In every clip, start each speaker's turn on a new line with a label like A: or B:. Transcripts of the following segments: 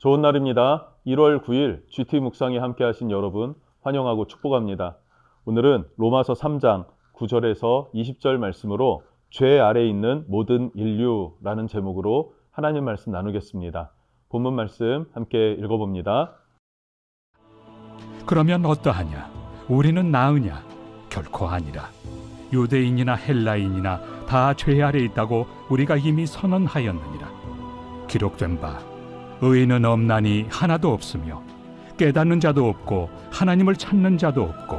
A: 좋은 날입니다. 1월 9일 GT 묵상에 함께 하신 여러분 환영하고 축복합니다. 오늘은 로마서 3장 9절에서 20절 말씀으로 죄 아래에 있는 모든 인류라는 제목으로 하나님 말씀 나누겠습니다. 본문 말씀 함께 읽어봅니다.
B: 그러면 어떠하냐? 우리는 나으냐? 결코 아니라. 유대인이나 헬라인이나 다 죄 아래 있다고 우리가 이미 선언하였느니라. 기록된 바 의인은 없나니 하나도 없으며 깨닫는 자도 없고 하나님을 찾는 자도 없고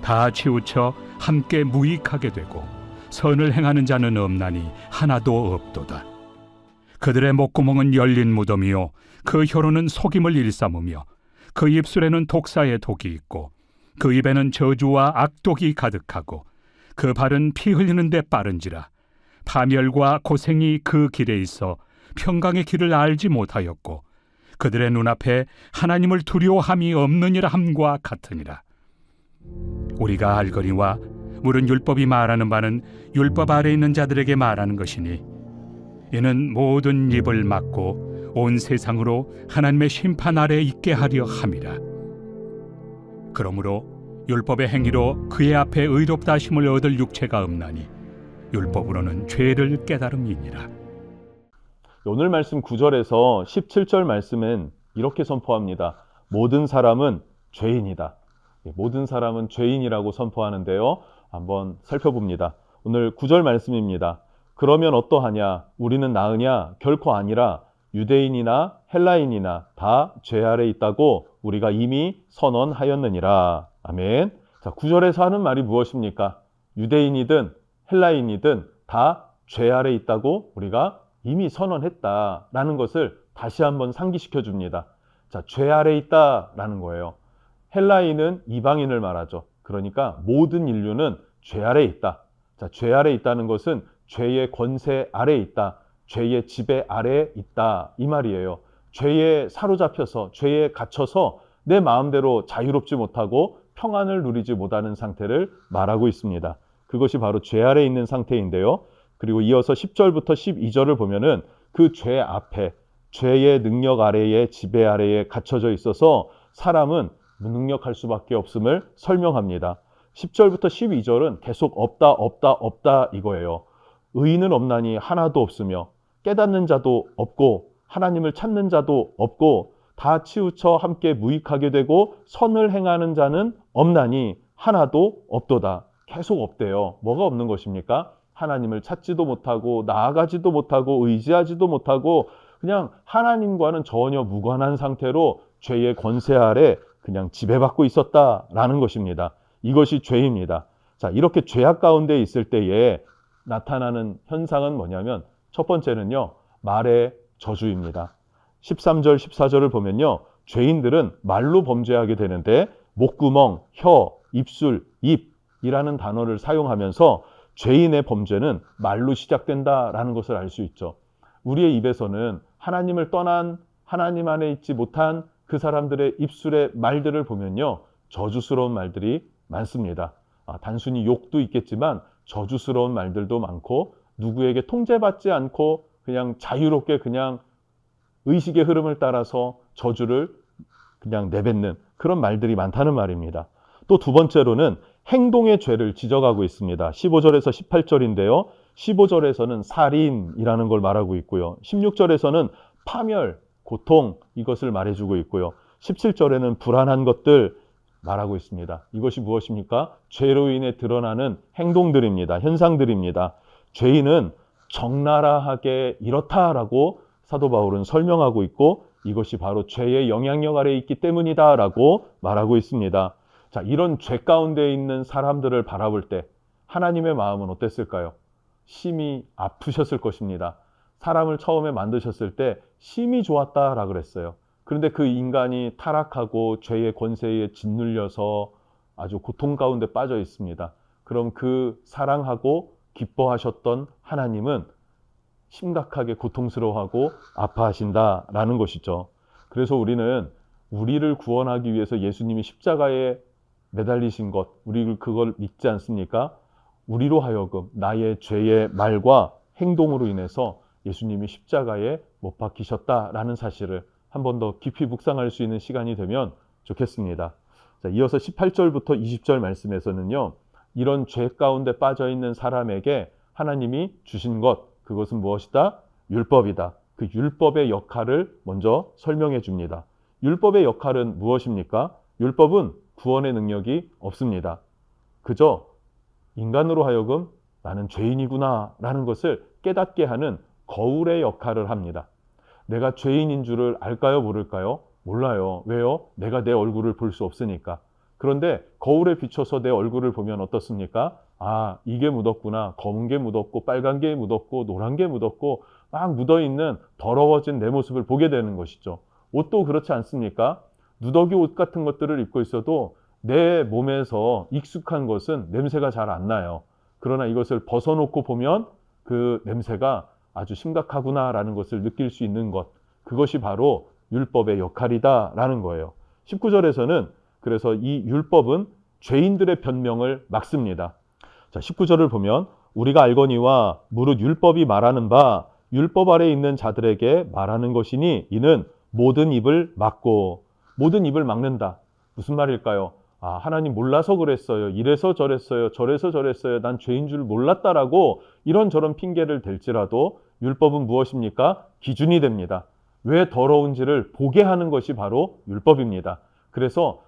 B: 다 치우쳐 함께 무익하게 되고 선을 행하는 자는 없나니 하나도 없도다. 그들의 목구멍은 열린 무덤이요 그 혀로는 속임을 일삼으며 그 입술에는 독사의 독이 있고 그 입에는 저주와 악독이 가득하고 그 발은 피 흘리는 데 빠른지라. 파멸과 고생이 그 길에 있어 평강의 길을 알지 못하였고 그들의 눈앞에 하나님을 두려워함이 없느니라 함과 같으니라. 우리가 알거니와 물은 율법이 말하는 바는 율법 아래 있는 자들에게 말하는 것이니 이는 모든 입을 막고 온 세상으로 하나님의 심판 아래 있게 하려 함이라. 그러므로 율법의 행위로 그의 앞에 의롭다 하심을 얻을 육체가 없나니 율법으로는 죄를 깨달음이니라.
A: 오늘 말씀 9절에서 17절 말씀은 이렇게 선포합니다. 모든 사람은 죄인이다. 모든 사람은 죄인이라고 선포하는데요. 한번 살펴봅니다. 오늘 9절 말씀입니다. 그러면 어떠하냐? 우리는 나으냐? 결코 아니라. 유대인이나 헬라인이나 다 죄 아래 있다고 우리가 이미 선언하였느니라. 아멘. 자, 9절에서 하는 말이 무엇입니까? 유대인이든 헬라인이든 다 죄 아래 있다고 우리가 이미 선언했다라는 것을 다시 한번 상기시켜 줍니다. 자, 죄 아래 있다라는 거예요. 헬라인은 이방인을 말하죠. 그러니까 모든 인류는 죄 아래 있다. 자, 죄 아래 있다는 것은 죄의 권세 아래 있다. 죄의 지배 아래 있다. 이 말이에요. 죄에 사로잡혀서 죄에 갇혀서 내 마음대로 자유롭지 못하고 평안을 누리지 못하는 상태를 말하고 있습니다. 그것이 바로 죄 아래 있는 상태인데요. 그리고 이어서 10절부터 12절을 보면은 그 죄 앞에 죄의 능력 아래에 지배 아래에 갇혀져 있어서 사람은 무능력할 수밖에 없음을 설명합니다. 10절부터 12절은 계속 없다 없다 없다 이거예요. 의인은 없나니 하나도 없으며 깨닫는 자도 없고 하나님을 찾는 자도 없고 다 치우쳐 함께 무익하게 되고 선을 행하는 자는 없나니 하나도 없도다. 계속 없대요. 뭐가 없는 것입니까? 하나님을 찾지도 못하고 나아가지도 못하고 의지하지도 못하고 그냥 하나님과는 전혀 무관한 상태로 죄의 권세 아래 그냥 지배받고 있었다라는 것입니다. 이것이 죄입니다. 자, 이렇게 죄악 가운데 있을 때에 나타나는 현상은 뭐냐면 첫 번째는요, 말의 저주입니다. 13절, 14절을 보면요, 죄인들은 말로 범죄하게 되는데 목구멍, 혀, 입술, 입이라는 단어를 사용하면서 죄인의 범죄는 말로 시작된다라는 것을 알 수 있죠. 우리의 입에서는 하나님을 떠난 하나님 안에 있지 못한 그 사람들의 입술의 말들을 보면요, 저주스러운 말들이 많습니다. 단순히 욕도 있겠지만 저주스러운 말들도 많고 누구에게 통제받지 않고 그냥 자유롭게 그냥 의식의 흐름을 따라서 저주를 그냥 내뱉는 그런 말들이 많다는 말입니다. 또 두 번째로는 행동의 죄를 지적하고 있습니다. 15절에서 18절인데요. 15절에서는 살인이라는 걸 말하고 있고요. 16절에서는 파멸, 고통 이것을 말해주고 있고요. 17절에는 불안한 것들 말하고 있습니다. 이것이 무엇입니까? 죄로 인해 드러나는 행동들입니다. 현상들입니다. 죄인은 적나라하게 이렇다라고 사도 바울은 설명하고 있고 이것이 바로 죄의 영향력 아래에 있기 때문이다라고 말하고 있습니다. 자, 이런 죄 가운데 있는 사람들을 바라볼 때 하나님의 마음은 어땠을까요? 심히 아프셨을 것입니다. 사람을 처음에 만드셨을 때 심히 좋았다라 그랬어요. 그런데 그 인간이 타락하고 죄의 권세에 짓눌려서 아주 고통 가운데 빠져 있습니다. 그럼 그 사랑하고 기뻐하셨던 하나님은 심각하게 고통스러워하고 아파하신다라는 것이죠. 그래서 우리는 우리를 구원하기 위해서 예수님이 십자가에 매달리신 것, 우리 그걸 믿지 않습니까? 우리로 하여금 나의 죄의 말과 행동으로 인해서 예수님이 십자가에 못 박히셨다라는 사실을 한 번 더 깊이 묵상할 수 있는 시간이 되면 좋겠습니다. 자, 이어서 18절부터 20절 말씀에서는요, 이런 죄 가운데 빠져 있는 사람에게 하나님이 주신 것, 그것은 무엇이다? 율법이다. 그 율법의 역할을 먼저 설명해 줍니다. 율법의 역할은 무엇입니까? 율법은 구원의 능력이 없습니다. 그저 인간으로 하여금 나는 죄인이구나 라는 것을 깨닫게 하는 거울의 역할을 합니다. 내가 죄인인 줄을 알까요? 모를까요? 몰라요. 왜요? 내가 내 얼굴을 볼 수 없으니까. 그런데 거울에 비춰서 내 얼굴을 보면 어떻습니까? 아, 이게 묻었구나. 검은 게 묻었고 빨간 게 묻었고 노란 게 묻었고 막 묻어있는 더러워진 내 모습을 보게 되는 것이죠. 옷도 그렇지 않습니까? 누더기 옷 같은 것들을 입고 있어도 내 몸에서 익숙한 것은 냄새가 잘 안 나요. 그러나 이것을 벗어놓고 보면 그 냄새가 아주 심각하구나라는 것을 느낄 수 있는 것. 그것이 바로 율법의 역할이다라는 거예요. 19절에서는 그래서 이 율법은 죄인들의 변명을 막습니다. 자, 19절을 보면 우리가 알거니와 무릇 율법이 말하는 바 율법 아래 있는 자들에게 말하는 것이니 이는 모든 입을 막고 모든 입을 막는다. 무슨 말일까요? 아, 하나님 몰라서 그랬어요. 이래서 저랬어요. 저래서 저랬어요. 난 죄인 줄 몰랐다라고 이런저런 핑계를 댈지라도 율법은 무엇입니까? 기준이 됩니다. 왜 더러운지를 보게 하는 것이 바로 율법입니다. 그래서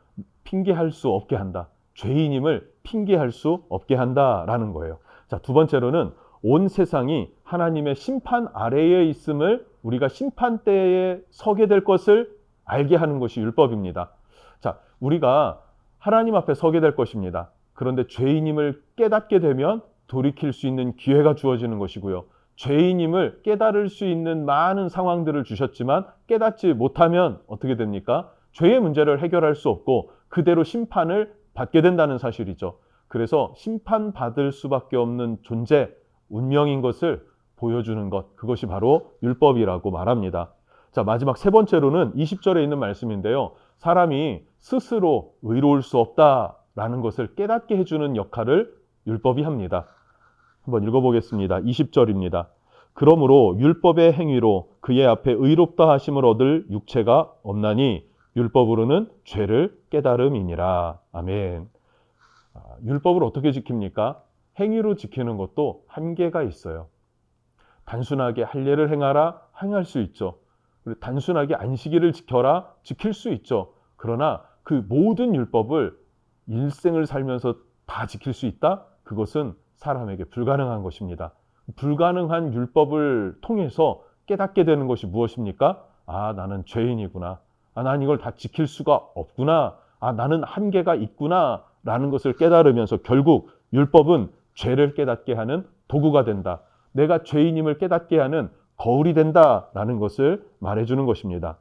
A: 핑계할 수 없게 한다. 죄인임을 핑계할 수 없게 한다라는 거예요. 자, 두 번째로는 온 세상이 하나님의 심판 아래에 있음을 우리가 심판대에 서게 될 것을 알게 하는 것이 율법입니다. 자, 우리가 하나님 앞에 서게 될 것입니다. 그런데 죄인임을 깨닫게 되면 돌이킬 수 있는 기회가 주어지는 것이고요. 죄인임을 깨달을 수 있는 많은 상황들을 주셨지만 깨닫지 못하면 어떻게 됩니까? 죄의 문제를 해결할 수 없고 그대로 심판을 받게 된다는 사실이죠. 그래서 심판받을 수밖에 없는 존재, 운명인 것을 보여주는 것, 그것이 바로 율법이라고 말합니다. 자, 마지막 세 번째로는 20절에 있는 말씀인데요. 사람이 스스로 의로울 수 없다라는 것을 깨닫게 해주는 역할을 율법이 합니다. 한번 읽어보겠습니다. 20절입니다. 그러므로 율법의 행위로 그의 앞에 의롭다 하심을 얻을 육체가 없나니 율법으로는 죄를 깨달음이니라. 아멘. 율법을 어떻게 지킵니까? 행위로 지키는 것도 한계가 있어요. 단순하게 할례를 행하라, 행할 수 있죠. 단순하게 안식일을 지켜라, 지킬 수 있죠. 그러나 그 모든 율법을 일생을 살면서 다 지킬 수 있다? 그것은 사람에게 불가능한 것입니다. 불가능한 율법을 통해서 깨닫게 되는 것이 무엇입니까? 아, 나는 죄인이구나. 아, 난 이걸 다 지킬 수가 없구나. 아, 나는 한계가 있구나. 라는 것을 깨달으면서 결국 율법은 죄를 깨닫게 하는 도구가 된다. 내가 죄인임을 깨닫게 하는 거울이 된다라는 것을 말해주는 것입니다.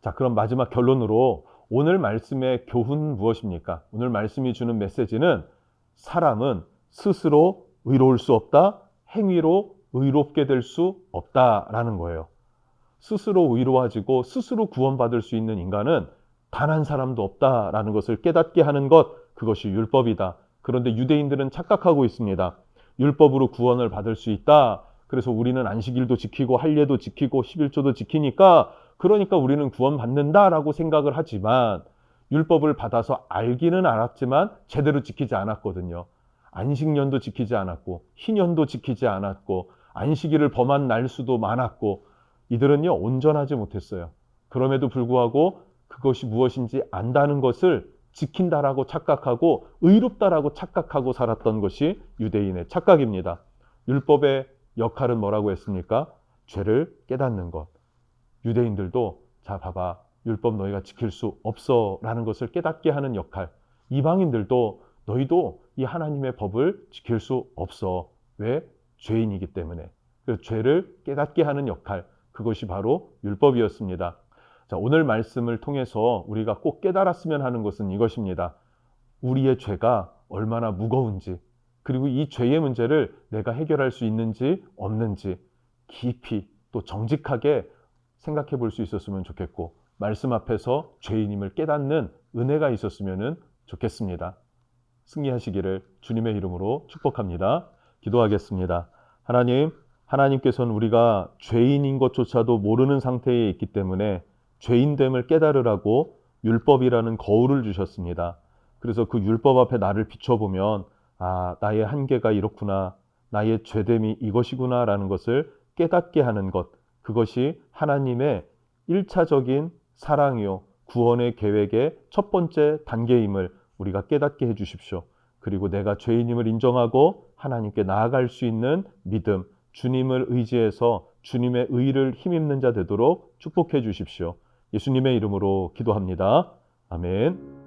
A: 자, 그럼 마지막 결론으로 오늘 말씀의 교훈은 무엇입니까? 오늘 말씀이 주는 메시지는 사람은 스스로 의로울 수 없다, 행위로 의롭게 될 수 없다라는 거예요. 스스로 의로워지고 스스로 구원받을 수 있는 인간은 단 한 사람도 없다라는 것을 깨닫게 하는 것, 그것이 율법이다. 그런데 유대인들은 착각하고 있습니다. 율법으로 구원을 받을 수 있다. 그래서 우리는 안식일도 지키고 할례도 지키고 11조도 지키니까 그러니까 우리는 구원받는다라고 생각을 하지만 율법을 받아서 알기는 알았지만 제대로 지키지 않았거든요. 안식년도 지키지 않았고 희년도 지키지 않았고 안식일을 범한 날수도 많았고 이들은요 온전하지 못했어요. 그럼에도 불구하고 그것이 무엇인지 안다는 것을 지킨다라고 착각하고 의롭다라고 착각하고 살았던 것이 유대인의 착각입니다. 율법의 역할은 뭐라고 했습니까? 죄를 깨닫는 것. 유대인들도 자 봐봐 율법 너희가 지킬 수 없어 라는 것을 깨닫게 하는 역할. 이방인들도 너희도 이 하나님의 법을 지킬 수 없어. 왜? 죄인이기 때문에. 그 죄를 깨닫게 하는 역할. 그것이 바로 율법이었습니다. 자, 오늘 말씀을 통해서 우리가 꼭 깨달았으면 하는 것은 이것입니다. 우리의 죄가 얼마나 무거운지, 그리고 이 죄의 문제를 내가 해결할 수 있는지 없는지 깊이 또 정직하게 생각해 볼 수 있었으면 좋겠고, 말씀 앞에서 죄인임을 깨닫는 은혜가 있었으면 좋겠습니다. 승리하시기를 주님의 이름으로 축복합니다. 기도하겠습니다. 하나님, 하나님께서는 우리가 죄인인 것조차도 모르는 상태에 있기 때문에 죄인됨을 깨달으라고 율법이라는 거울을 주셨습니다. 그래서 그 율법 앞에 나를 비춰보면 아, 나의 한계가 이렇구나. 나의 죄됨이 이것이구나라는 것을 깨닫게 하는 것. 그것이 하나님의 1차적인 사랑이요. 구원의 계획의 첫 번째 단계임을 우리가 깨닫게 해 주십시오. 그리고 내가 죄인임을 인정하고 하나님께 나아갈 수 있는 믿음, 주님을 의지해서 주님의 의를 힘입는 자 되도록 축복해 주십시오. 예수님의 이름으로 기도합니다. 아멘.